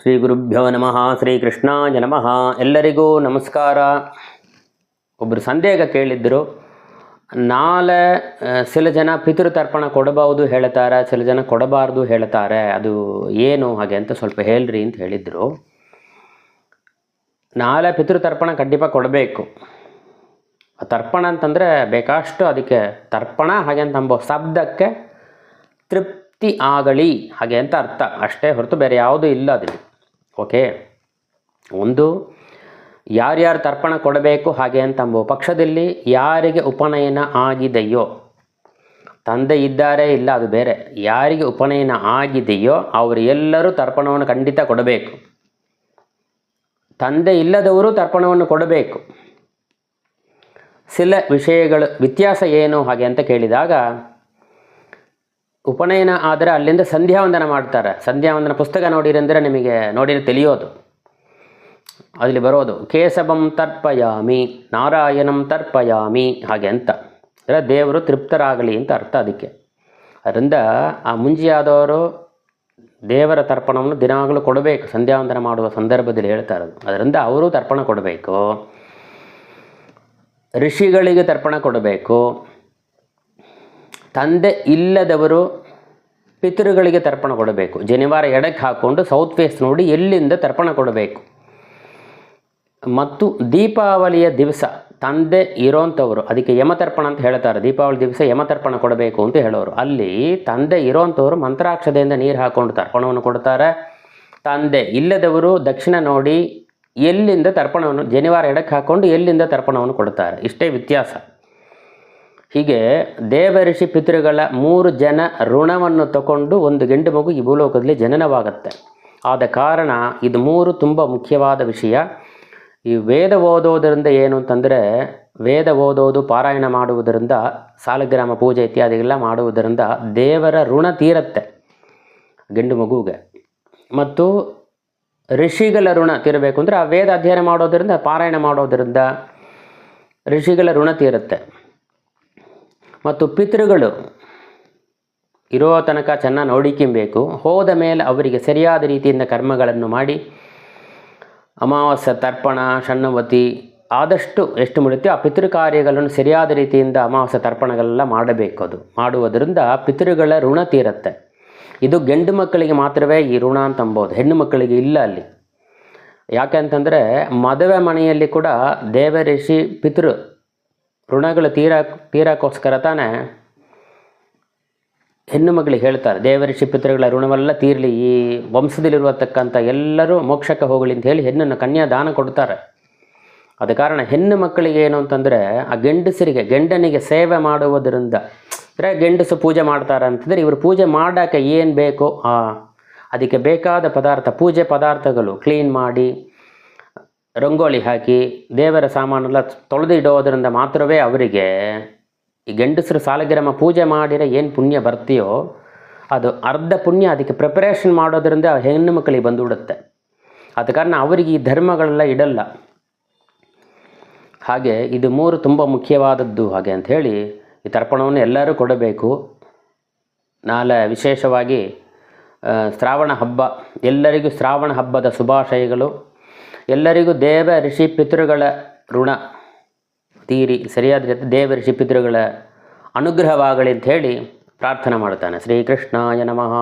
ಶ್ರೀ ಗುರುಭ್ಯೋ ನಮಃ. ಶ್ರೀ ಕೃಷ್ಣಾಯ ನಮಃ. ಎಲ್ಲರಿಗೂ ನಮಸ್ಕಾರ. ಒಬ್ಬರು ಸಂದೇಹ ಕೇಳಿದ್ದರು, ನಾಳೆ ಸಿಲ ಜನ ಪಿತೃತರ್ಪಣ ಕೊಡಬಹುದು ಹೇಳ್ತಾರೆ, ಸಿಲ ಜನ ಕೊಡಬಾರ್ದು ಹೇಳ್ತಾರೆ, ಅದು ಏನು ಹಾಗೆ ಅಂತ ಸ್ವಲ್ಪ ಹೇಳ್ರಿ ಅಂತ ಹೇಳಿದರು. ನಾಳೆ ಪಿತೃತರ್ಪಣ ಖಂಡಿತ ಕೊಡಬೇಕು. ತರ್ಪಣ ಅಂತಂದರೆ ಬೇಕಷ್ಟು, ಅದಕ್ಕೆ ತರ್ಪಣ ಹಾಗೆ ಅಂತ ಅಂಬೋ ಶಬ್ದಕ್ಕೆ ತೃಪ್ತಿ ಆಗಲಿ ಹಾಗೆ ಅಂತ ಅರ್ಥ ಅಷ್ಟೇ ಹೊರತು ಬೇರೆ ಯಾವುದೂ ಇಲ್ಲ ಅದರಲ್ಲಿ. ಓಕೆ, ಒಂದು ಯಾರ್ಯಾರು ತರ್ಪಣ ಕೊಡಬೇಕು ಹಾಗೆ ಅಂತ ಅಂಬೋ ಪಕ್ಷದಲ್ಲಿ ಯಾರಿಗೆ ಉಪನಯನ ಆಗಿದೆಯೋ, ತಂದೆ ಇದ್ದಾರೆ ಇಲ್ಲ ಅದು ಬೇರೆ, ಯಾರಿಗೆ ಉಪನಯನ ಆಗಿದೆಯೋ ಅವರು ಎಲ್ಲರೂ ತರ್ಪಣವನ್ನು ಖಂಡಿತ ಕೊಡಬೇಕು. ತಂದೆ ಇಲ್ಲದವರು ತರ್ಪಣವನ್ನು ಕೊಡಬೇಕು. ಸಿಲ ವಿಷಯಗಳು ವ್ಯತ್ಯಾಸ ಏನು ಹಾಗೆ ಅಂತ ಕೇಳಿದಾಗ, ಉಪನಯನ ಆದರೆ ಅಲ್ಲಿಂದ ಸಂಧ್ಯಾವಂದನ ಮಾಡ್ತಾರೆ. ಸಂಧ್ಯಾವಂದನ ಪುಸ್ತಕ ನೋಡಿರಂದರೆ ನಿಮಗೆ ನೋಡಿದ್ರೆ ತಿಳಿಯೋದು. ಅಲ್ಲಿ ಬರೋದು ಕೇಶವಂ ತರ್ಪಯಾಮಿ, ನಾರಾಯಣಂ ತರ್ಪಯಾಮಿ ಹಾಗೆ ಅಂತ, ಅಂದರೆ ದೇವರು ತೃಪ್ತರಾಗಲಿ ಅಂತ ಅರ್ಥ ಅದಕ್ಕೆ. ಅದರಿಂದ ಆ ಮುಂಜಿಯಾದವರು ದೇವರ ತರ್ಪಣವನ್ನು ದಿನಾಗಲೂ ಕೊಡಬೇಕು. ಸಂಧ್ಯಾವಂದನ ಮಾಡುವ ಸಂದರ್ಭದಲ್ಲಿ ಹೇಳ್ತಾ ಇರೋದು. ಅದರಿಂದ ಅವರು ತರ್ಪಣ ಕೊಡಬೇಕು. ಋಷಿಗಳಿಗೆ ತರ್ಪಣ ಕೊಡಬೇಕು. ತಂದೆ ಇಲ್ಲದವರು ಪಿತೃಗಳಿಗೆ ತರ್ಪಣ ಕೊಡಬೇಕು. ಜನಿವಾರ ಎಡಕ್ಕೆ ಹಾಕ್ಕೊಂಡು ಸೌತ್ ಫೇಸ್ ನೋಡಿ ಎಲ್ಲಿಂದ ತರ್ಪಣ ಕೊಡಬೇಕು. ಮತ್ತು ದೀಪಾವಳಿಯ ದಿವಸ ತಂದೆ ಇರೋಂಥವ್ರು, ಅದಕ್ಕೆ ಯಮತರ್ಪಣ ಅಂತ ಹೇಳ್ತಾರೆ. ದೀಪಾವಳಿ ದಿವಸ ಯಮತರ್ಪಣ ಕೊಡಬೇಕು ಅಂತ ಹೇಳೋರು. ಅಲ್ಲಿ ತಂದೆ ಇರೋಂಥವ್ರು ಮಂತ್ರಾಕ್ಷತೆಯಿಂದ ನೀರು ಹಾಕ್ಕೊಂಡು ತರ್ಪಣವನ್ನು ಕೊಡ್ತಾರೆ. ತಂದೆ ಇಲ್ಲದವರು ದಕ್ಷಿಣ ನೋಡಿ ಎಲ್ಲಿಂದ ತರ್ಪಣವನ್ನು, ಜನಿವಾರ ಎಡಕ್ಕೆ ಹಾಕ್ಕೊಂಡು ಎಲ್ಲಿಂದ ತರ್ಪಣವನ್ನು ಕೊಡ್ತಾರೆ. ಇಷ್ಟೇ ವ್ಯತ್ಯಾಸ. ಹೀಗೆ ದೇವಋಷಿ ಪಿತೃಗಳ 3 ಜನ ಋಣವನ್ನು ತಗೊಂಡು ಒಂದು ಗಂಡು ಮಗು ಈ ಭೂಲೋಕದಲ್ಲಿ ಜನನವಾಗುತ್ತೆ. ಆದ ಕಾರಣ ಇದು 3 ತುಂಬ ಮುಖ್ಯವಾದ ವಿಷಯ. ಈ ವೇದ ಓದೋದರಿಂದ ಏನು ಅಂತಂದರೆ, ವೇದ ಓದೋದು, ಪಾರಾಯಣ ಮಾಡುವುದರಿಂದ, ಸಾಲಗ್ರಾಮ ಪೂಜೆ ಇತ್ಯಾದಿಗೆಲ್ಲ ಮಾಡುವುದರಿಂದ ದೇವರ ಋಣ ತೀರುತ್ತೆ ಗಂಡು ಮಗುವಿಗೆ. ಮತ್ತು ಋಷಿಗಳ ಋಣ ತೀರಬೇಕು ಅಂದರೆ ಆ ವೇದ ಅಧ್ಯಯನ ಮಾಡೋದರಿಂದ, ಪಾರಾಯಣ ಮಾಡೋದರಿಂದ ಋಷಿಗಳ ಋಣ ತೀರುತ್ತೆ. ಮತ್ತು ಪಿತೃಗಳು ಇರೋ ತನಕ ಚೆನ್ನಾಗಿ ನೋಡಿಕೊಂಬೇಕು. ಹೋದ ಮೇಲೆ ಅವರಿಗೆ ಸರಿಯಾದ ರೀತಿಯಿಂದ ಕರ್ಮಗಳನ್ನು ಮಾಡಿ, ಅಮಾವಾಸ್ಯ ತರ್ಪಣ, ಷಣ್ಣವತಿ ಆದಷ್ಟು ಎಷ್ಟು ಮುಳುತ್ತೆ ಆ ಪಿತೃ ಕಾರ್ಯಗಳನ್ನು ಸರಿಯಾದ ರೀತಿಯಿಂದ ಅಮಾವಾಸ್ಯ ತರ್ಪಣಗಳೆಲ್ಲ ಮಾಡಬೇಕು. ಅದು ಮಾಡುವುದರಿಂದ ಪಿತೃಗಳ ಋಣ ತೀರುತ್ತೆ. ಇದು ಗಂಡು ಮಕ್ಕಳಿಗೆ ಮಾತ್ರವೇ ಈ ಋಣ ಅಂತ ಅಂಬೋದು, ಹೆಣ್ಣು ಮಕ್ಕಳಿಗೆ ಇಲ್ಲ ಅಲ್ಲಿ. ಯಾಕೆ ಅಂತಂದರೆ ಮದುವೆ ಮನೆಯಲ್ಲಿ ಕೂಡ ದೇವಋಷಿ ಪಿತೃ ಋಣಗಳು ತೀರಕ್ಕೋಸ್ಕರ ತಾನೇ ಹೆಣ್ಣು ಮಗಳಿಗೆ ಹೇಳ್ತಾರೆ, ದೇವಋಷಿ ಪಿತೃಗಳ ಋಣವೆಲ್ಲ ತೀರಲಿ, ಈ ವಂಶದಲ್ಲಿರುವತಕ್ಕಂಥ ಎಲ್ಲರೂ ಮೋಕ್ಷಕ್ಕೆ ಹೋಗಲಿ ಅಂತ ಹೇಳಿ ಹೆಣ್ಣನ್ನು ಕನ್ಯಾದಾನ ಕೊಡ್ತಾರೆ. ಆದ ಕಾರಣ ಹೆಣ್ಣು ಮಕ್ಕಳಿಗೆ ಏನು ಅಂತಂದರೆ, ಆ ಗಂಡನಿಗೆ ಸೇವೆ ಮಾಡುವುದರಿಂದ, ಅಂದರೆ ಗಂಡಸು ಪೂಜೆ ಮಾಡ್ತಾರೆ ಅಂತಂದರೆ ಇವರು ಪೂಜೆ ಮಾಡೋಕ್ಕೆ ಏನು ಬೇಕೋ ಅದಕ್ಕೆ ಬೇಕಾದ ಪದಾರ್ಥ, ಪೂಜೆ ಪದಾರ್ಥಗಳು ಕ್ಲೀನ್ ಮಾಡಿ, ರಂಗೋಲಿ ಹಾಕಿ, ದೇವರ ಸಾಮಾನೆಲ್ಲ ತೊಳೆದಿಡೋದರಿಂದ ಮಾತ್ರವೇ ಅವರಿಗೆ ಈ ಗಂಡಸರು ಸಾಲಗ್ರಾಮ ಪೂಜೆ ಮಾಡಿದರೆ ಏನು ಪುಣ್ಯ ಬರ್ತೀಯೋ ಅದು ಅರ್ಧ ಪುಣ್ಯ ಅದಕ್ಕೆ ಪ್ರಿಪರೇಷನ್ ಮಾಡೋದರಿಂದ ಹೆಣ್ಣು ಮಕ್ಕಳಿಗೆ ಬಂದುಬಿಡುತ್ತೆ. ಆದ ಕಾರಣ ಅವರಿಗೆ ಈ ಧರ್ಮಗಳೆಲ್ಲ ಇಡಲ್ಲ. ಹಾಗೆ ಇದು 3 ತುಂಬ ಮುಖ್ಯವಾದದ್ದು. ಹಾಗೆ ಅಂಥೇಳಿ ಈ ತರ್ಪಣವನ್ನು ಎಲ್ಲರೂ ಕೊಡಬೇಕು. ನಾಳೆ ವಿಶೇಷವಾಗಿ ಶ್ರಾವಣ ಹಬ್ಬ, ಎಲ್ಲರಿಗೂ ಶ್ರಾವಣ ಹಬ್ಬದ ಶುಭಾಶಯಗಳು. ಎಲ್ಲರಿಗೂ ದೇವ ಋಷಿ ಪಿತೃಗಳ ಋಣ ತೀರಿ ಸರಿಯಾದ ರೀತಿ ದೇವ ಋಷಿ ಪಿತೃಗಳ ಅನುಗ್ರಹವಾಗಲಿ ಅಂತ ಹೇಳಿ ಪ್ರಾರ್ಥನೆ ಮಾಡ್ತಾನೆ. ಶ್ರೀಕೃಷ್ಣಾಯ ನಮಃ.